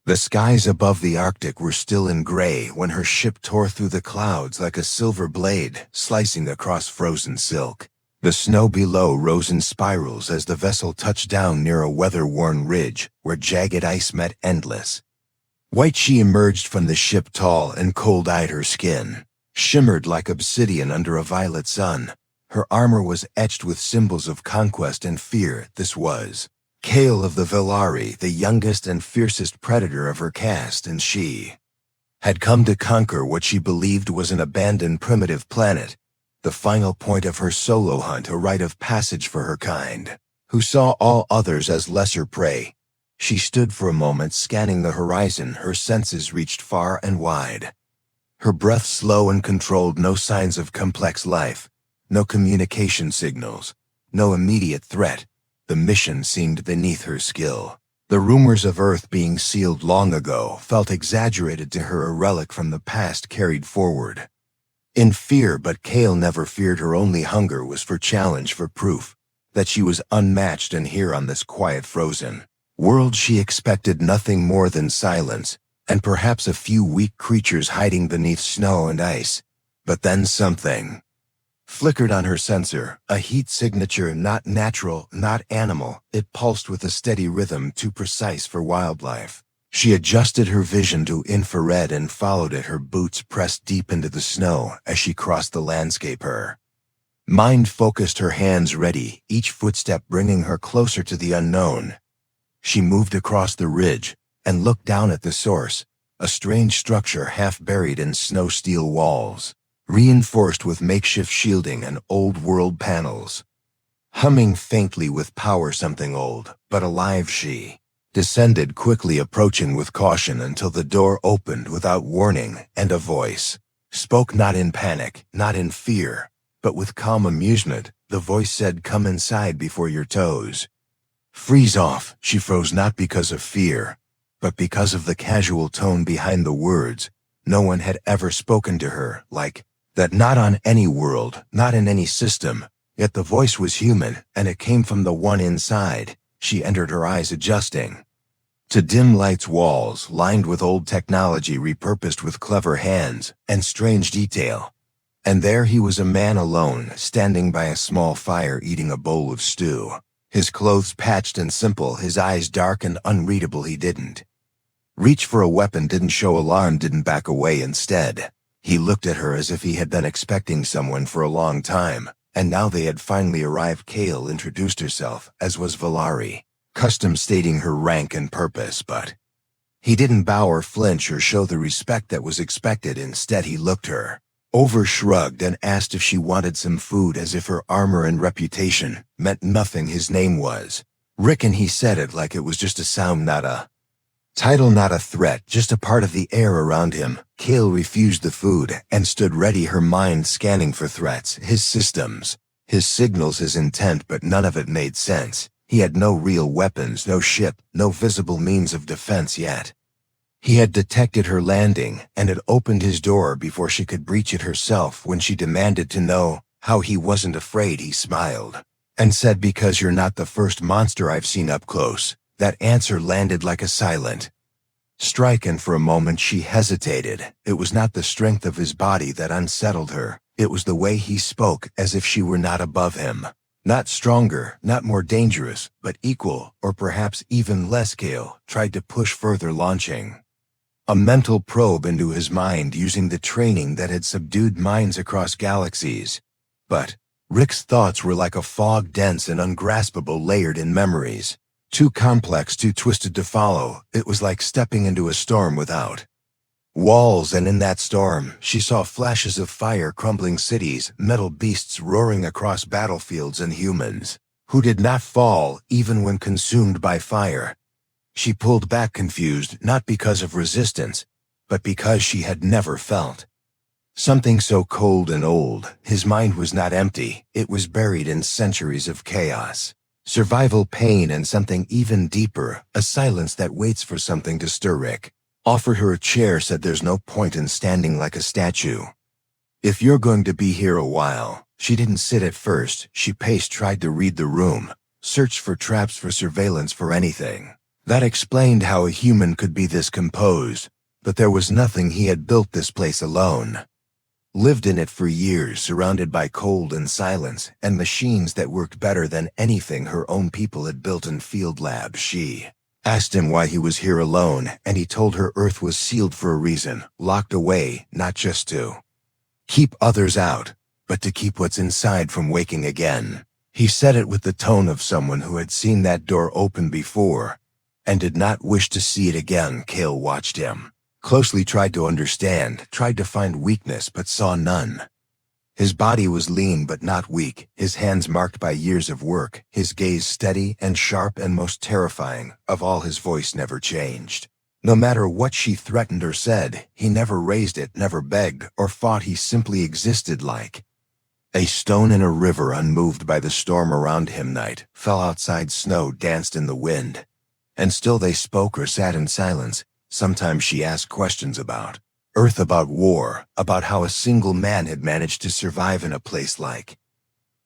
The skies above the Arctic were still in gray when her ship tore through the clouds like a silver blade, slicing across frozen silk. The snow below rose in spirals as the vessel touched down near a weather-worn ridge where jagged ice met endless. White she emerged from the ship, tall and cold-eyed. Her skin shimmered like obsidian under a violet sun. Her armor was etched with symbols of conquest and fear. This was Kale of the Velari, the youngest and fiercest predator of her caste, and she had come to conquer what she believed was an abandoned primitive planet, the final point of her solo hunt, a rite of passage for her kind, who saw all others as lesser prey. She stood for a moment, scanning the horizon, her senses reached far and wide. Her breath slow and controlled, no signs of complex life, no communication signals, no immediate threat. The mission seemed beneath her skill. The rumors of Earth being sealed long ago felt exaggerated to her, a relic from the past carried forward in fear. But Kale never feared. Her only hunger was for challenge, for proof that she was unmatched, and here on this quiet, frozen world she expected nothing more than silence, and perhaps a few weak creatures hiding beneath snow and ice. But then something flickered on her sensor, a heat signature, not natural, not animal. It pulsed with a steady rhythm too precise for wildlife. She adjusted her vision to infrared and followed it, her boots pressed deep into the snow as she crossed the landscape. Her mind focused, her hands ready, each footstep bringing her closer to the unknown. She moved across the ridge and looked down at the source, a strange structure half buried in snow-steel walls, reinforced with makeshift shielding and old-world panels. Humming faintly with power, something old but alive, she descended quickly, approaching with caution until the door opened without warning, and a voice spoke, not in panic, not in fear, but with calm amusement. The voice said, "Come inside before your toes freeze off." She froze, not because of fear, but because of the casual tone behind the words. No one had ever spoken to her like that, not on any world, not in any system. Yet the voice was human, and it came from the one inside. She entered, her eyes adjusting to dim light's walls, lined with old technology repurposed with clever hands and strange detail. And there he was, a man alone, standing by a small fire, eating a bowl of stew. His clothes patched and simple, his eyes dark and unreadable. He didn't reach for a weapon, didn't show alarm, didn't back away. Instead, he looked at her as if he had been expecting someone for a long time, and now they had finally arrived. Kale introduced herself, as was Velari, custom stating her rank and purpose, but he didn't bow or flinch or show the respect that was expected. Instead, he looked her over, shrugged, and asked if she wanted some food, as if her armor and reputation meant nothing. His name was Rick, and he said it like it was just a sound, not a title, not a threat, just a part of the air around him. Kale refused the food and stood ready, her mind scanning for threats, his systems, his signals, his intent, but none of it made sense. He had no real weapons, no ship, no visible means of defense yet. He had detected her landing and had opened his door before she could breach it herself. When she demanded to know how he wasn't afraid, he smiled and said, "Because you're not the first monster I've seen up close." That answer landed like a silent strike, and for a moment she hesitated. It was not the strength of his body that unsettled her. It was the way he spoke, as if she were not above him. Not stronger, not more dangerous, but equal, or perhaps even less. Kale tried to push further, launching a mental probe into his mind using the training that had subdued minds across galaxies. But Rick's thoughts were like a fog, dense and ungraspable, layered in memories. Too complex, too twisted to follow. It was like stepping into a storm without walls, and in that storm, she saw flashes of fire, crumbling cities, metal beasts roaring across battlefields, and humans who did not fall even when consumed by fire. She pulled back, confused, not because of resistance, but because she had never felt something so cold and old. His mind was not empty, it was buried in centuries of chaos, survival, pain, and something even deeper, a silence that waits for something to stir. Rick offered her a chair, said, "There's no point in standing like a statue. If you're going to be here a while." She didn't sit at first. She paced, tried to read the room, searched for traps, for surveillance, for anything That explained how a human could be this composed, but there was nothing. He had built this place alone. Lived in it for years, surrounded by cold and silence, and machines that worked better than anything her own people had built in field labs. She asked him why he was here alone, and he told her Earth was sealed for a reason, locked away, not just to keep others out, but to keep what's inside from waking again. He said it with the tone of someone who had seen that door open before, and did not wish to see it again. Kale watched him closely, tried to understand, tried to find weakness, but saw none. His body was lean but not weak, his hands marked by years of work, his gaze steady and sharp, and most terrifying of all, his voice never changed. No matter what she threatened or said, he never raised it, never begged or fought. He simply existed like a stone in a river, unmoved by the storm around him. Night fell outside, snow danced in the wind, and still they spoke or sat in silence. Sometimes she asked questions about Earth, about war, about how a single man had managed to survive in a place like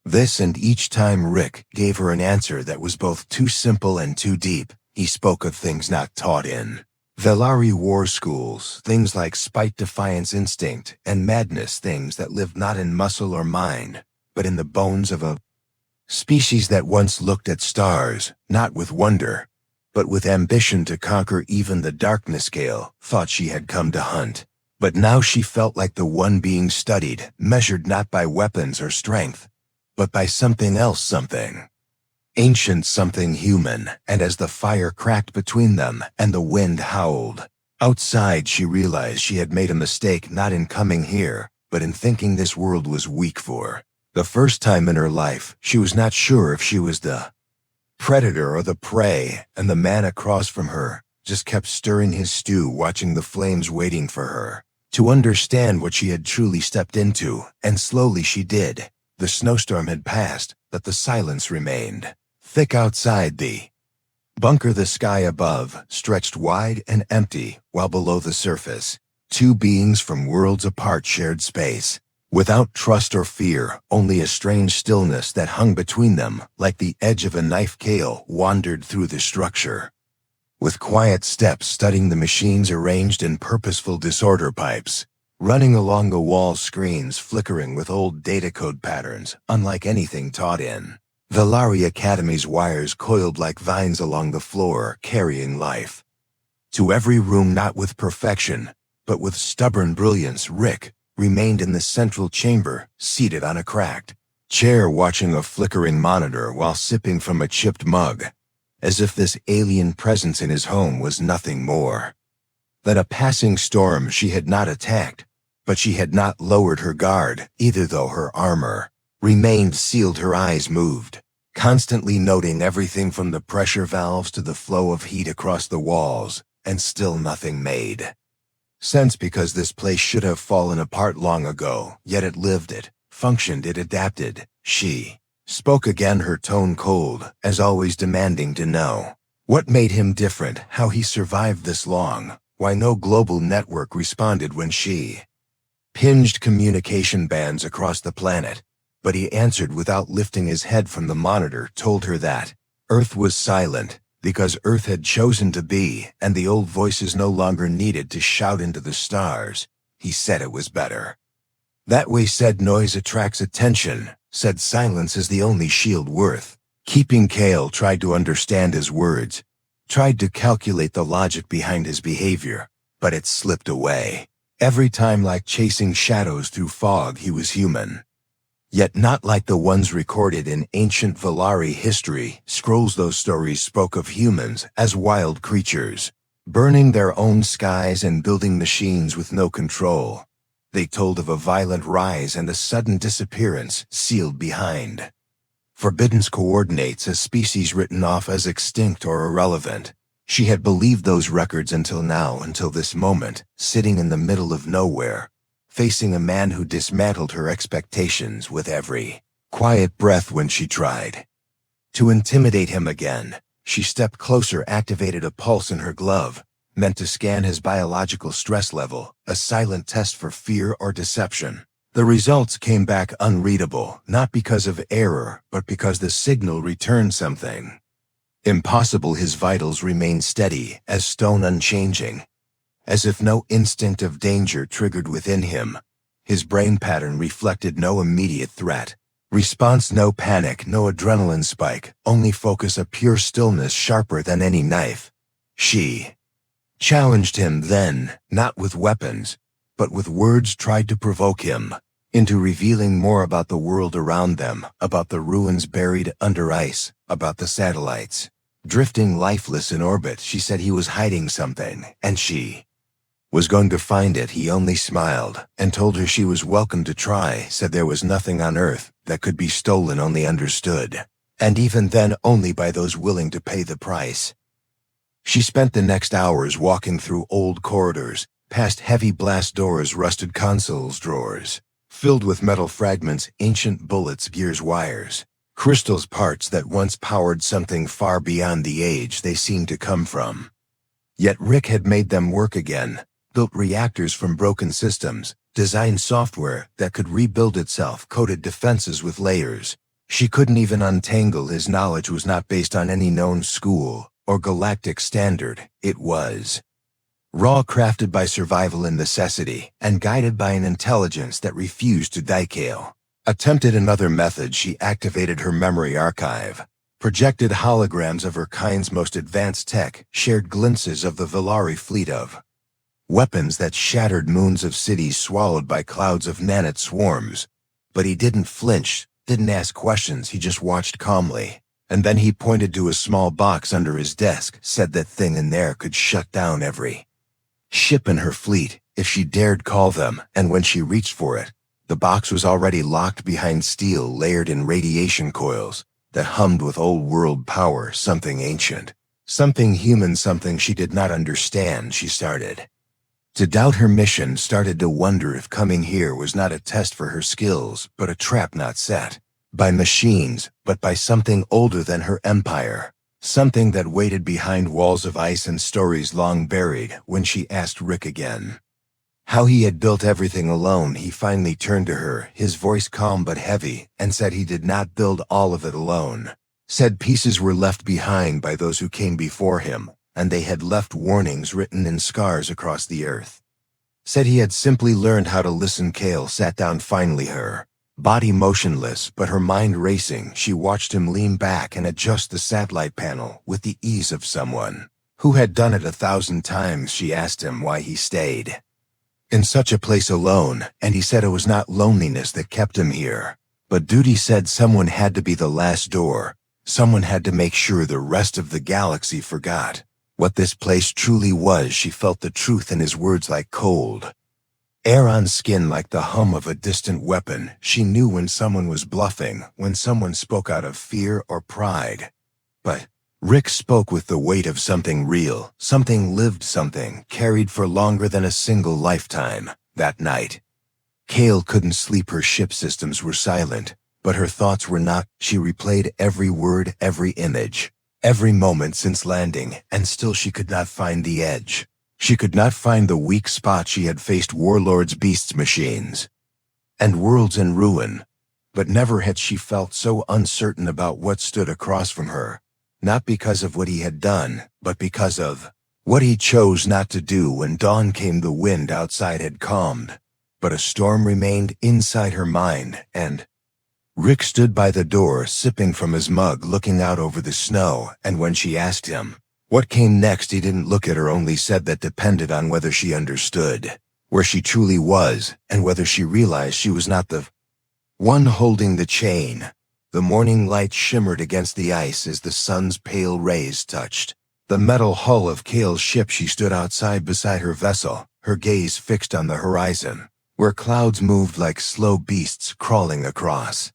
this, and each time Rick gave her an answer that was both too simple and too deep. He spoke of things not taught in Velari war schools, things like spite, defiance, instinct, and madness, things that lived not in muscle or mind, but in the bones of a species that once looked at stars, not with wonder, but with ambition to conquer even the darkness. Kale thought she had come to hunt, but now she felt like the one being studied, measured not by weapons or strength, but by something else, something ancient, something human. And as the fire cracked between them and the wind howled outside, she realized she had made a mistake, not in coming here, but in thinking this world was weak. For the first time in her life, she was not sure if she was the predator or the prey, and the man across from her just kept stirring his stew, watching the flames, waiting for her to understand what she had truly stepped into. And slowly she did. The snowstorm had passed, but the silence remained thick outside the bunker. The sky above stretched wide and empty, while below the surface, two beings from worlds apart shared space. Without trust or fear, only a strange stillness that hung between them, like the edge of a knife. Kale wandered through the structure with quiet steps, studying the machines arranged in purposeful disorder, pipes running along the wall, screens flickering with old datacode patterns, unlike anything taught in Velari Academy's, wires coiled like vines along the floor, carrying life to every room, not with perfection, but with stubborn brilliance. Rick remained in the central chamber, seated on a cracked chair, watching a flickering monitor while sipping from a chipped mug, as if this alien presence in his home was nothing more than a passing storm. She had not attacked, but she had not lowered her guard either, though her armor remained sealed. Her eyes moved, constantly noting everything from the pressure valves to the flow of heat across the walls, and still nothing made sense, because this place should have fallen apart long ago, yet it lived, it functioned, it adapted. She spoke again, her tone cold, as always, demanding to know what made him different, how he survived this long, why no global network responded when she pinged communication bands across the planet. But he answered without lifting his head from the monitor, told her that Earth was silent because Earth had chosen to be, and the old voices no longer needed to shout into the stars. He said it was better that way, said noise attracts attention, said silence is the only shield worth keeping. Kale tried to understand his words, tried to calculate the logic behind his behavior, but it slipped away every time, like chasing shadows through fog. He was human, yet not like the ones recorded in ancient Velari history scrolls. Those stories spoke of humans as wild creatures, burning their own skies and building machines with no control. They told of a violent rise and a sudden disappearance, sealed behind forbidden coordinates, a species written off as extinct or irrelevant. She had believed those records until now, until this moment, sitting in the middle of nowhere, facing a man who dismantled her expectations with every quiet breath. When she tried to intimidate him again, she stepped closer, activated a pulse in her glove, meant to scan his biological stress level, a silent test for fear or deception. The results came back unreadable, not because of error, but because the signal returned something Impossible, his vitals remained steady, as stone unchanging. As if no instinct of danger triggered within him. His brain pattern reflected no immediate threat. Response, no panic, no adrenaline spike, only focus, a pure stillness sharper than any knife. She challenged him then, not with weapons, but with words, tried to provoke him into revealing more about the world around them, about the ruins buried under ice, about the satellites drifting lifeless in orbit. She said he was hiding something, and she was going to find it. He only smiled and told her she was welcome to try, said there was nothing on Earth that could be stolen, only understood, and even then only by those willing to pay the price. She spent the next hours walking through old corridors, past heavy blast doors, rusted consoles drawers, filled with metal fragments, ancient bullets, gears, wires, crystals, parts that once powered something far beyond the age they seemed to come from. Yet Rick had made them work again. Built reactors from broken systems, designed software that could rebuild itself, coded defenses with layers. She couldn't even untangle. His knowledge was not based on any known school or galactic standard. It was raw, crafted by survival and necessity, and guided by an intelligence that refused to decay. Attempted another method. She activated her memory archive, projected holograms of her kind's most advanced tech, shared glimpses of the Velari fleet of weapons that shattered moons of cities swallowed by clouds of nanite swarms. But he didn't flinch, didn't ask questions, he just watched calmly. And then he pointed to a small box under his desk, said that thing in there could shut down every ship in her fleet, if she dared call them, and when she reached for it, the box was already locked behind steel layered in radiation coils that hummed with old-world power, something ancient, something human, something she did not understand. She started to doubt her mission, started to wonder if coming here was not a test for her skills, but a trap not set by machines, but by something older than her empire, something that waited behind walls of ice and stories long buried. When she asked Rick again how he had built everything alone, he finally turned to her, his voice calm but heavy, and said he did not build all of it alone. Said pieces were left behind by those who came before him, and they had left warnings written in scars across the earth. Said he had simply learned how to listen. Kale sat down finally, her body motionless but her mind racing. She watched him lean back and adjust the satellite panel with the ease of someone who had done it 1,000 times. She asked him why he stayed in such a place alone, and he said it was not loneliness that kept him here, but duty. Said someone had to be the last door, someone had to make sure the rest of the galaxy forgot what this place truly was. She felt the truth in his words like cold air on skin, like the hum of a distant weapon. She knew when someone was bluffing, when someone spoke out of fear or pride. But Rick spoke with the weight of something real, something lived, something carried for longer than a single lifetime. That night, Kale couldn't sleep. Her ship systems were silent, but her thoughts were not. She replayed every word, every image, every moment since landing, and still she could not find the edge. She could not find the weak spot. She had faced warlords, beasts, machines, and worlds in ruin, but never had she felt so uncertain about what stood across from her, not because of what he had done, but because of what he chose not to do. When dawn came, the wind outside had calmed, but a storm remained inside her mind, and Rick stood by the door, sipping from his mug, looking out over the snow, and when she asked him what came next, he didn't look at her, only said that depended on whether she understood where she truly was, and whether she realized she was not the one holding the chain. The morning light shimmered against the ice as the sun's pale rays touched the metal hull of Kale's ship. She stood outside beside her vessel, her gaze fixed on the horizon, where clouds moved like slow beasts crawling across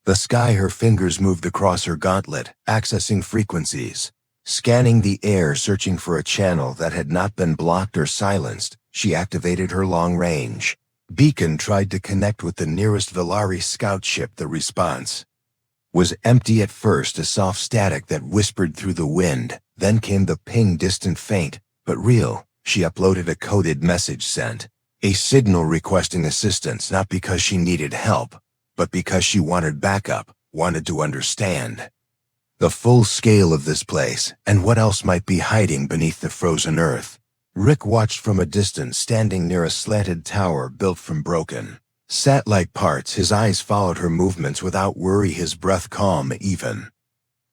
the sky. Her fingers moved across her gauntlet, accessing frequencies, scanning the air, searching for a channel that had not been blocked or silenced. She activated her long-range beacon, tried to connect with the nearest Velari scout ship. The response was empty at first, a soft static that whispered through the wind. Then came the ping, distant, faint, but real. She uploaded a coded message, sent a signal requesting assistance, not because she needed help, but because she wanted backup, wanted to understand The full scale of this place, and what else might be hiding beneath the frozen earth. Rick watched from a distance, standing near a slanted tower built from broken, sat-like parts. His eyes followed her movements without worry, his breath calm even.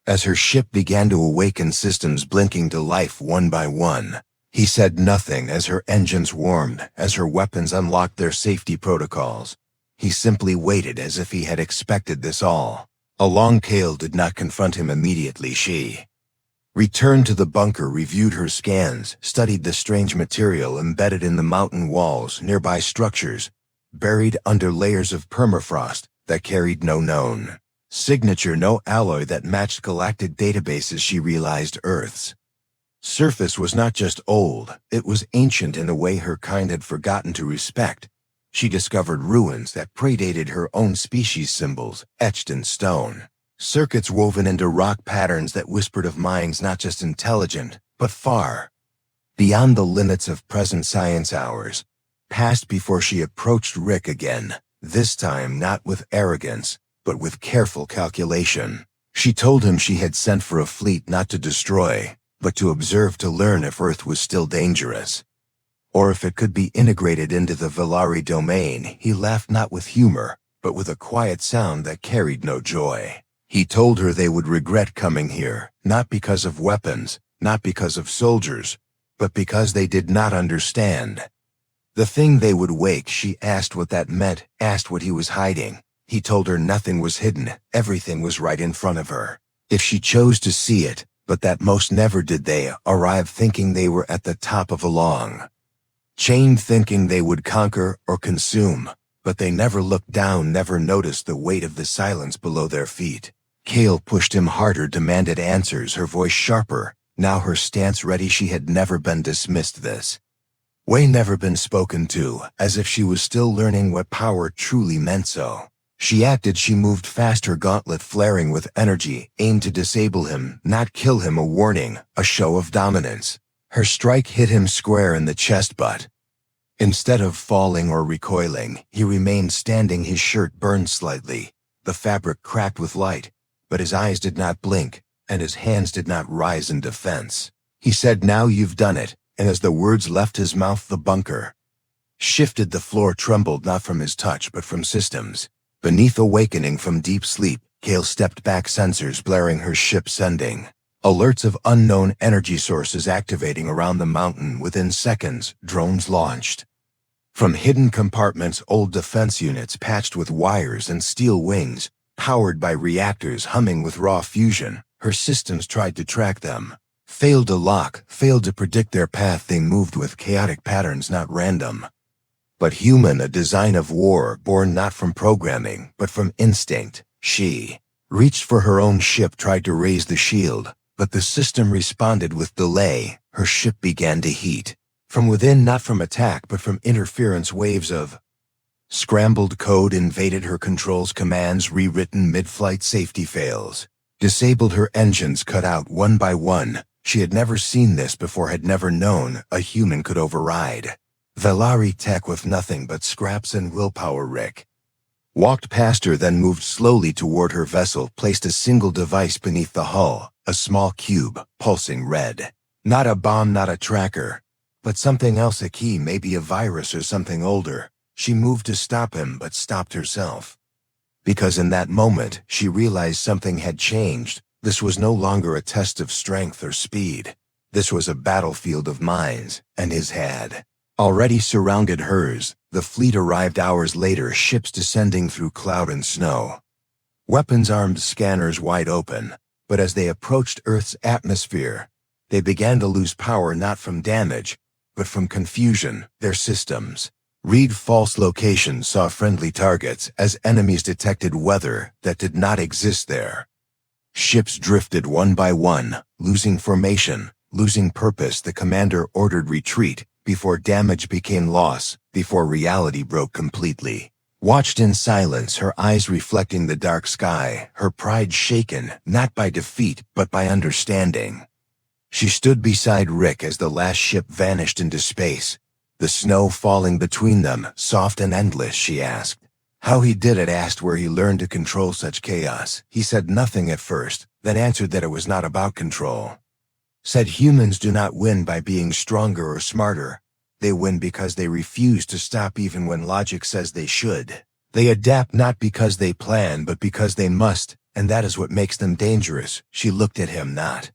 As her ship began to awaken, systems blinking to life one by one. He said nothing as her engines warmed, as her weapons unlocked their safety protocols. He simply waited as if he had expected this all. Along Kale did not confront him immediately. She returned to the bunker, reviewed her scans, studied the strange material embedded in the mountain walls, nearby structures, buried under layers of permafrost that carried no known signature, no alloy that matched galactic databases. She realized Earth's surface was not just old, it was ancient in a way her kind had forgotten to respect. She discovered ruins that predated her own species, symbols etched in stone, circuits woven into rock patterns that whispered of minds not just intelligent, but far beyond the limits of present science. Hours passed before she approached Rick again, this time not with arrogance, but with careful calculation. She told him she had sent for a fleet not to destroy, but to observe, to learn if Earth was still dangerous, or if it could be integrated into the Velari domain. He laughed, not with humor, but with a quiet sound that carried no joy. He told her they would regret coming here, not because of weapons, not because of soldiers, but because they did not understand. The thing they would wake. She asked what that meant, asked what he was hiding. He told her nothing was hidden, everything was right in front of her, if she chose to see it, but that most never did. They arrived thinking they were at the top of a long chain, thinking they would conquer or consume, but they never looked down, never noticed the weight of the silence below their feet. Kale pushed him harder, demanded answers, her voice sharper, now her stance ready. She had never been dismissed this way, never been spoken to, as if she was still learning what power truly meant. So she acted, she moved fast, her gauntlet flaring with energy, aimed to disable him, not kill him, a warning, a show of dominance. Her strike hit him square in the chest, but instead of falling or recoiling, he remained standing. His shirt burned slightly, the fabric cracked with light, but his eyes did not blink, and his hands did not rise in defense. He said, "Now you've done it," and as the words left his mouth, the bunker shifted. The floor trembled, not from his touch, but from systems beneath. Awakening from deep sleep, Kale stepped back, sensors blaring, her ship sending alerts of unknown energy sources activating around the mountain. Within seconds, drones launched from hidden compartments, old defense units patched with wires and steel wings, powered by reactors humming with raw fusion. Her systems tried to track them, failed to lock, failed to predict their path. They moved with chaotic patterns, not random, but human, a design of war, born not from programming, but from instinct. She reached for her own ship, tried to raise the shield, but the system responded with delay. Her ship began to heat. From within, not from attack, but from interference. Waves of scrambled code invaded her controls, commands rewritten mid-flight, safety fails disabled, her engines cut out one by one. She had never seen this before, had never known a human could override Velari tech with nothing but scraps and willpower. Rick walked past her, then moved slowly toward her vessel, placed a single device beneath the hull, a small cube, pulsing red. Not a bomb, not a tracker, but something else, a key, maybe a virus or something older. She moved to stop him, but stopped herself. Because in that moment, she realized something had changed. This was no longer a test of strength or speed. This was a battlefield of minds, and his had already surrounded hers. The fleet arrived hours later, ships descending through cloud and snow, weapons-armed, scanners wide open. But as they approached Earth's atmosphere, they began to lose power, not from damage, but from confusion. Their systems read false locations, saw friendly targets as enemies, detected weather that did not exist there. Ships drifted one by one, losing formation, losing purpose. The commander ordered retreat before damage became loss, before reality broke completely. Watched in silence, her eyes reflecting the dark sky, her pride shaken, not by defeat, but by understanding. She stood beside Rick as the last ship vanished into space, the snow falling between them, soft and endless. She asked, How he did it, asked where he learned to control such chaos. He said nothing at first, then answered that it was not about control. Said humans do not win by being stronger or smarter. They win because they refuse to stop even when logic says they should. They adapt not because they plan but because they must, and that is what makes them dangerous. She looked at him not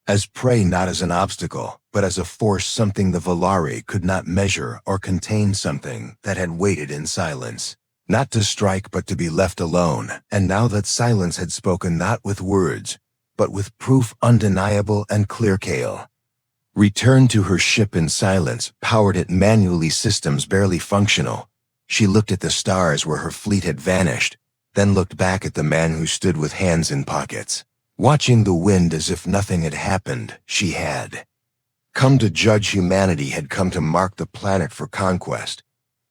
as prey, not as an obstacle, but as a force, something the Volari could not measure or contain, something that had waited in silence. Not to strike but to be left alone, and now that silence had spoken not with words, but with proof undeniable and clear. Kale returned to her ship in silence, powered it manually, systems barely functional. She looked at the stars where her fleet had vanished, then looked back at the man who stood with hands in pockets, watching the wind as if nothing had happened. She had come to judge humanity, had come to mark the planet for conquest.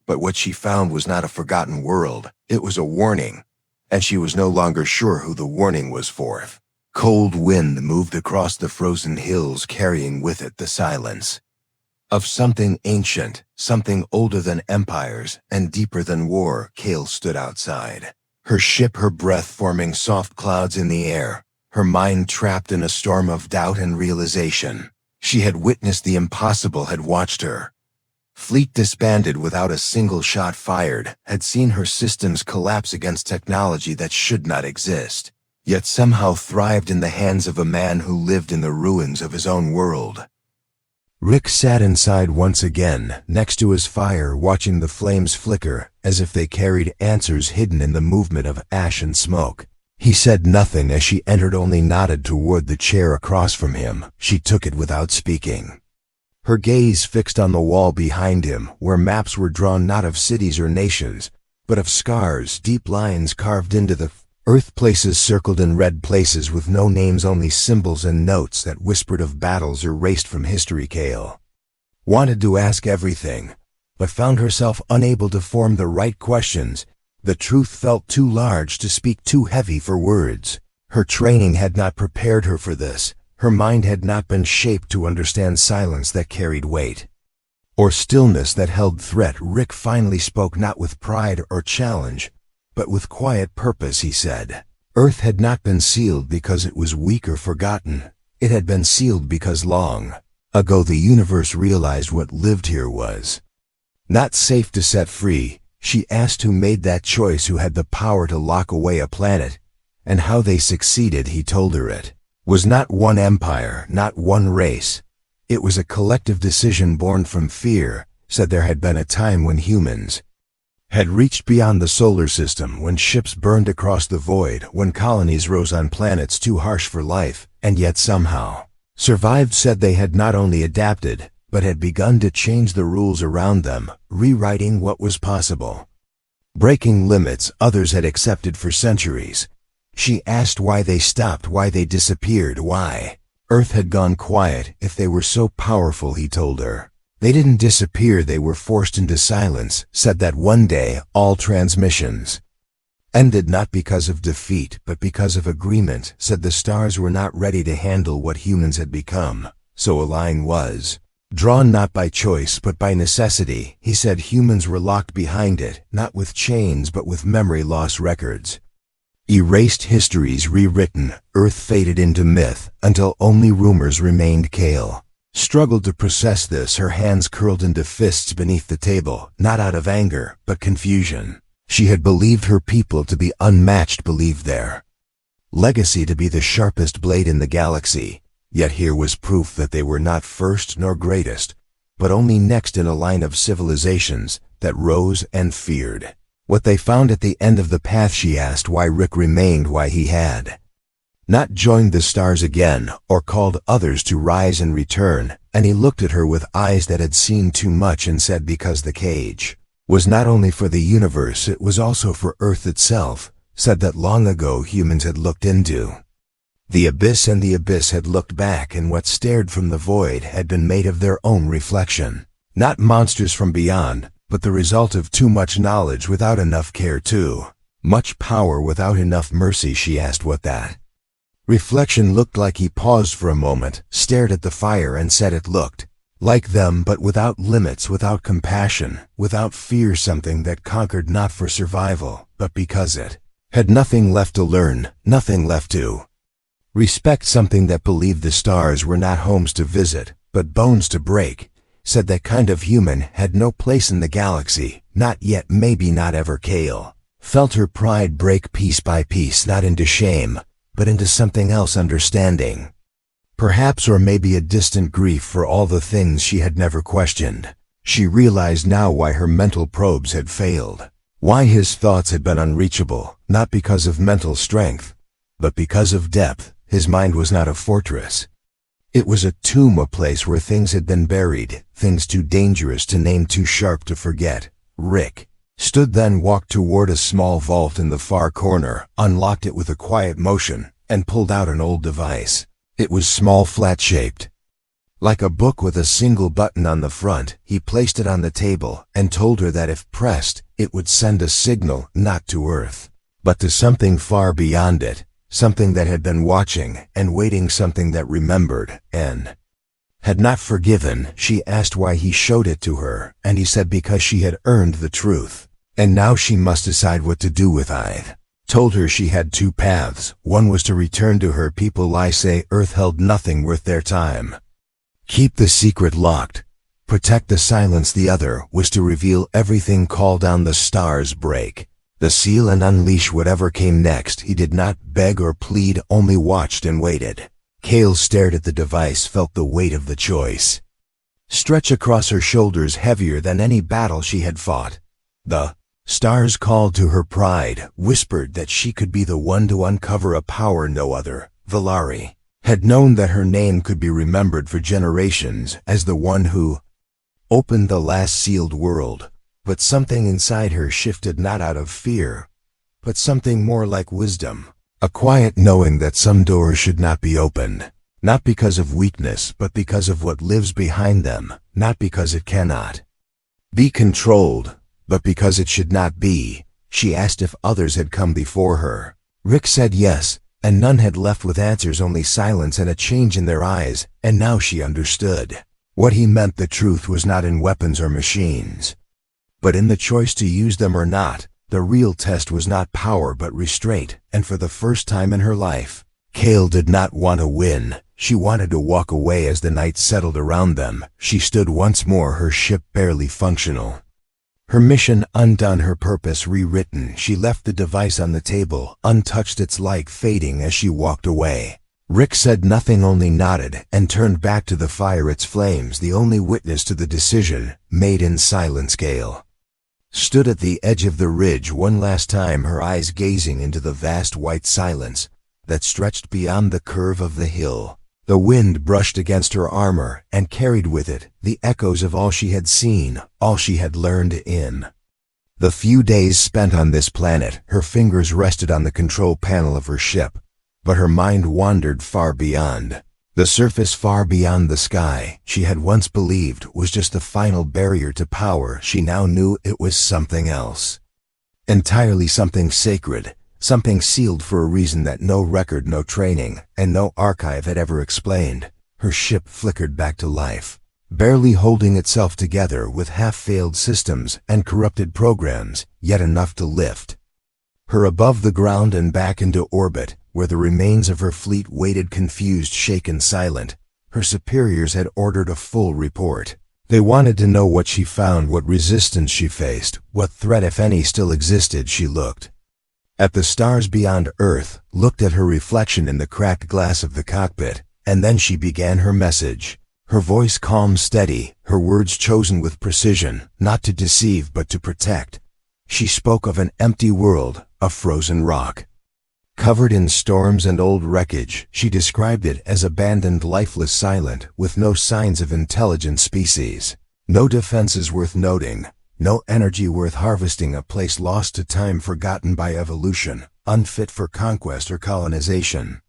But what she found was not a forgotten world, it was a warning, and she was no longer sure who the warning was for. Cold wind moved across the frozen hills, carrying with it the silence of something ancient, something older than empires and deeper than war. Kale stood outside her ship, her breath forming soft clouds in the air, her mind trapped in a storm of doubt and realization. She had witnessed the impossible, had watched her fleet disbanded without a single shot fired, had seen her systems collapse against technology that should not exist, yet somehow thrived in the hands of a man who lived in the ruins of his own world. Rick sat inside once again, next to his fire, watching the flames flicker, as if they carried answers hidden in the movement of ash and smoke. He said nothing as she entered, only nodded toward the chair across from him. She took it without speaking, her gaze fixed on the wall behind him, where maps were drawn not of cities or nations, but of scars, deep lines carved into the earth, places circled in red, places with no names, only symbols and notes that whispered of battles erased from history. Kale wanted to ask everything, but found herself unable to form the right questions. The truth felt too large to speak, too heavy for words. Her training had not prepared her for this. Her mind had not been shaped to understand silence that carried weight, or stillness that held threat. Rick finally spoke, not with pride or challenge, but with quiet purpose. He said, Earth had not been sealed because it was weak or forgotten. It had been sealed because long ago the universe realized what lived here was not safe to set free. She asked who made that choice, who had the power to lock away a planet, and how they succeeded. He told her it was not one empire, not one race. It was a collective decision born from fear. Said there had been a time when humans had reached beyond the solar system, when ships burned across the void, when colonies rose on planets too harsh for life, and yet somehow survived. Said they had not only adapted, but had begun to change the rules around them, rewriting what was possible, breaking limits others had accepted for centuries. She asked why they stopped, why they disappeared, why Earth had gone quiet. If they were so powerful, he told her, they didn't disappear, they were forced into silence. Said that one day all transmissions ended, not because of defeat, but because of agreement. Said the stars were not ready to handle what humans had become, so a line was drawn not by choice but by necessity. He said humans were locked behind it, not with chains but with memory loss, records erased, histories rewritten. Earth faded into myth until only rumors remained. Kale struggled to process this, her hands curled into fists beneath the table, not out of anger, but confusion. She had believed her people to be unmatched, believed their legacy to be the sharpest blade in the galaxy, yet here was proof that they were not first nor greatest, but only next in a line of civilizations that rose and feared what they found at the end of the path. She asked why Rick remained, why he had not joined the stars again, or called others to rise and return, and he looked at her with eyes that had seen too much and said, because the cage was not only for the universe, it was also for Earth itself. Said that long ago humans had looked into the abyss, and the abyss had looked back, and what stared from the void had been made of their own reflection. Not monsters from beyond, but the result of too much knowledge without enough care, too much power without enough mercy. She asked what that reflection looked like. He paused for a moment, stared at the fire, and said it looked Like them, but without limits, without compassion, without fear, something that conquered not for survival, but because it had nothing left to learn, nothing left to respect, something that believed the stars were not homes to visit, but bones to break, said that kind of human had no place in the galaxy, not yet, maybe not ever. Kale felt her pride break piece by piece, not into shame, but into something else, understanding. Perhaps, or maybe a distant grief for all the things she had never questioned. She realized now why her mental probes had failed, why his thoughts had been unreachable, not because of mental strength, but because of depth. His mind was not a fortress. It was a tomb, a place where things had been buried, things too dangerous to name, too sharp to forget. Rick stood, then walked toward a small vault in the far corner, unlocked it with a quiet motion, and pulled out an old device. It was small, flat-shaped, like a book with a single button on the front. He placed it on the table and told her that if pressed, it would send a signal, not to Earth, but to something far beyond it, something that had been watching and waiting, something that remembered and had not forgiven. She asked why he showed it to her, and he said because she had earned the truth, and now she must decide what to do with it. Told her she had two paths. One was to return to her people, lie, say Earth held nothing worth their time, keep the secret locked, protect the silence. The other was to reveal everything, call down the stars, break the seal, and unleash whatever came next. He did not beg or plead, only watched and waited. Kale stared at the device, felt the weight of the choice stretch across her shoulders, heavier than any battle she had fought. The stars called to her pride, whispered that she could be the one to uncover a power no other, Valari, had known, that her name could be remembered for generations as the one who opened the last sealed world. But something inside her shifted, not out of fear, but something more like wisdom, a quiet knowing that some doors should not be opened, not because of weakness, but because of what lives behind them, not because it cannot be controlled, but because it should not be. She asked if others had come before her. Rick said yes, and none had left with answers, only silence and a change in their eyes, and now she understood what he meant. The truth was not in weapons or machines, but in the choice to use them or not. The real test was not power but restraint, and for the first time in her life, Kale did not want to win. She wanted to walk away. As the night settled around them, she stood once more, her ship barely functional, her mission undone, her purpose rewritten. She left the device on the table, untouched, its light fading as she walked away. Rick said nothing, only nodded, and turned back to the fire, its flames the only witness to the decision made in silence. Kale stood at the edge of the ridge one last time, her eyes gazing into the vast white silence that stretched beyond the curve of the hill. The wind brushed against her armor and carried with it the echoes of all she had seen, all she had learned in the few days spent on this planet. Her fingers rested on the control panel of her ship, but her mind wandered far beyond the surface, far beyond the sky she had once believed was just the final barrier to power. She now knew it was something else entirely, something sacred, something sealed for a reason that no record, no training, and no archive had ever explained. Her ship flickered back to life, barely holding itself together with half-failed systems and corrupted programs, yet enough to lift her above the ground and back into orbit, where the remains of her fleet waited, confused, shaken, silent. Her superiors had ordered a full report. They wanted to know what she found, what resistance she faced, what threat, if any, still existed. She looked at the stars beyond Earth, looked at her reflection in the cracked glass of the cockpit, and then she began her message. Her voice calm, steady, her words chosen with precision, not to deceive but to protect. She spoke of an empty world, a frozen rock, covered in storms and old wreckage. She described it as abandoned, lifeless, silent, with no signs of intelligent species, no defenses worth noting, no energy worth harvesting, a place lost to time, forgotten by evolution, unfit for conquest or colonization.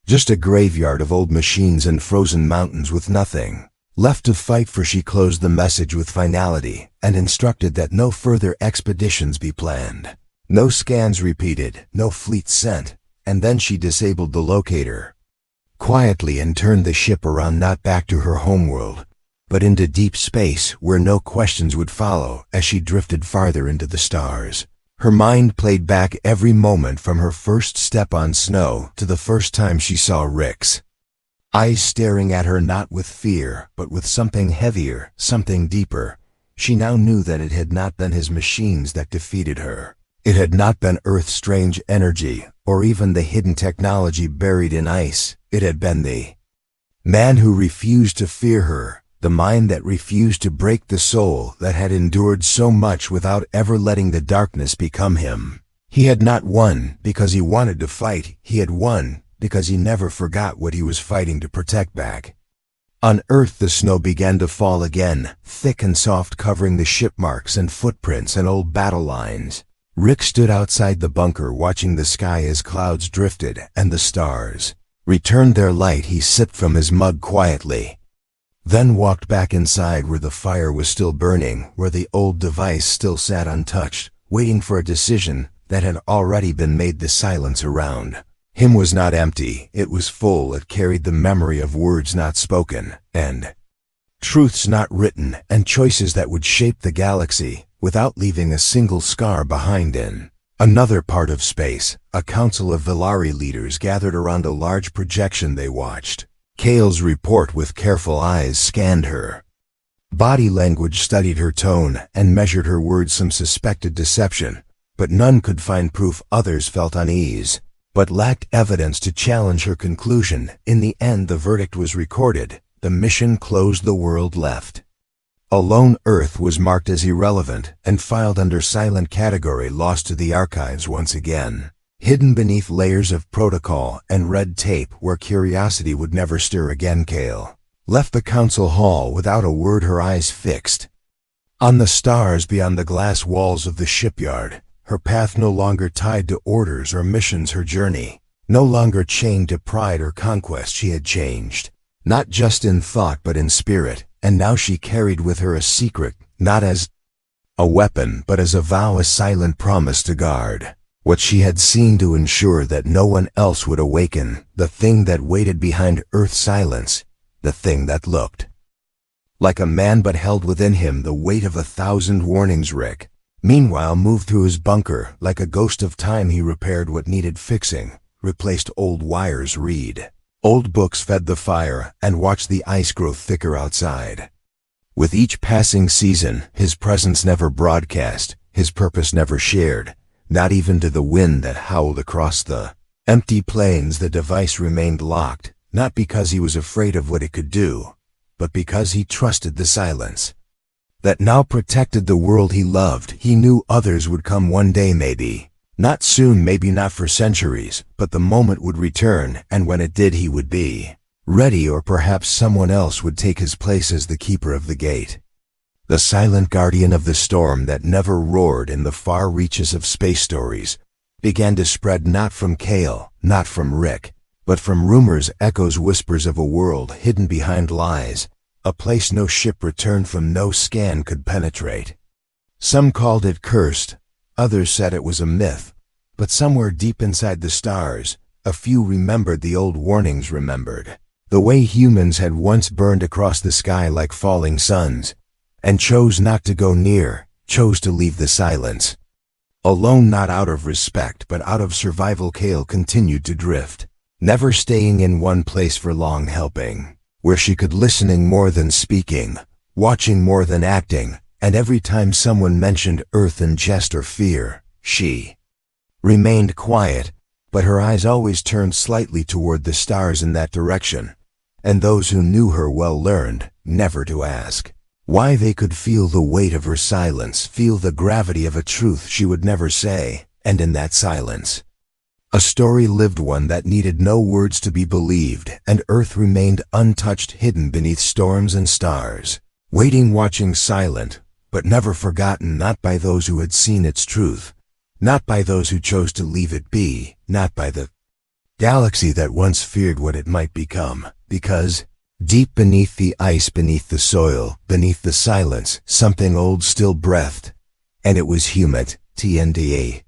Just a graveyard of old machines and frozen mountains with nothing left to fight for. She closed the message with finality and instructed that no further expeditions be planned, no scans repeated, no fleet sent, and then she disabled the locator quietly and turned the ship around, not back to her homeworld, but into deep space where no questions would follow as she drifted farther into the stars. Her mind played back every moment from her first step on snow to the first time she saw Rick's eyes staring at her, not with fear, but with something heavier, something deeper. She now knew that it had not been his machines that defeated her. It had not been Earth's strange energy, or even the hidden technology buried in ice. It had been the man who refused to fear her, the mind that refused to break, the soul that had endured so much without ever letting the darkness become him. He had not won because he wanted to fight. He had won because he never forgot what he was fighting to protect back. On Earth, the snow began to fall again, thick and soft, covering the ship marks and footprints and old battle lines. Rick stood outside the bunker, watching the sky as clouds drifted and the stars returned their light. He sipped from his mug quietly, then walked back inside where the fire was still burning, where the old device still sat untouched, waiting for a decision that had already been made. The silence around him was not empty, it was full. It carried the memory of words not spoken, and truths not written, and choices that would shape the galaxy without leaving a single scar behind. In another part of space, a council of Velari leaders gathered around a large projection. They watched Kale's report with careful eyes, scanned her body language, studied her tone, and measured her words. Some suspected deception, but none could find proof. Others felt unease, but lacked evidence to challenge her conclusion. In the end, the verdict was recorded. The mission closed, the world left alone. Earth was marked as irrelevant and filed under silent category, lost to the archives once again, hidden beneath layers of protocol and red tape where curiosity would never stir again. Kale left the council hall without a word, her eyes fixed on the stars beyond the glass walls of the shipyard. Her path no longer tied to orders or missions, her journey no longer chained to pride or conquest. She had changed, not just in thought but in spirit, and now she carried with her a secret, not as a weapon but as a vow, a silent promise to guard what she had seen, to ensure that no one else would awaken the thing that waited behind Earth's silence, the thing that looked like a man but held within him the weight of 1,000 warnings. Rick, meanwhile, moved through his bunker like a ghost of time. He repaired what needed fixing, replaced old wires, read old books, fed the fire, and watched the ice grow thicker outside. With each passing season, his presence never broadcast, his purpose never shared, not even to the wind that howled across the empty plains. The device remained locked, not because he was afraid of what it could do, but because he trusted the silence that now protected the world he loved. He knew others would come one day, maybe not soon, maybe not for centuries, but the moment would return, and when it did, he would be ready, or perhaps someone else would take his place as the keeper of the gate, the silent guardian of the storm that never roared. In the far reaches of Space Stories began to spread, not from Kale, not from Rick, but from rumors, echoes, whispers of a world hidden behind lies, a place no ship returned from, no scan could penetrate. Some called it cursed, others said it was a myth, but somewhere deep inside the stars, a few remembered the old warnings, remembered the way humans had once burned across the sky like falling suns, and chose not to go near, chose to leave the silence alone, not out of respect but out of survival. Kale continued to drift, never staying in one place for long, helping where she could, listening more than speaking, watching more than acting, and every time someone mentioned Earth in jest or fear, she remained quiet, but her eyes always turned slightly toward the stars in that direction, and those who knew her well learned never to ask why. They could feel the weight of her silence, feel the gravity of a truth she would never say, and in that silence, a story lived, one that needed no words to be believed, and Earth remained untouched, hidden beneath storms and stars, waiting, watching, silent, but never forgotten, not by those who had seen its truth, not by those who chose to leave it be, not by the galaxy that once feared what it might become, because deep beneath the ice, beneath the soil, beneath the silence, something old still breathed, and it was human. TNDA.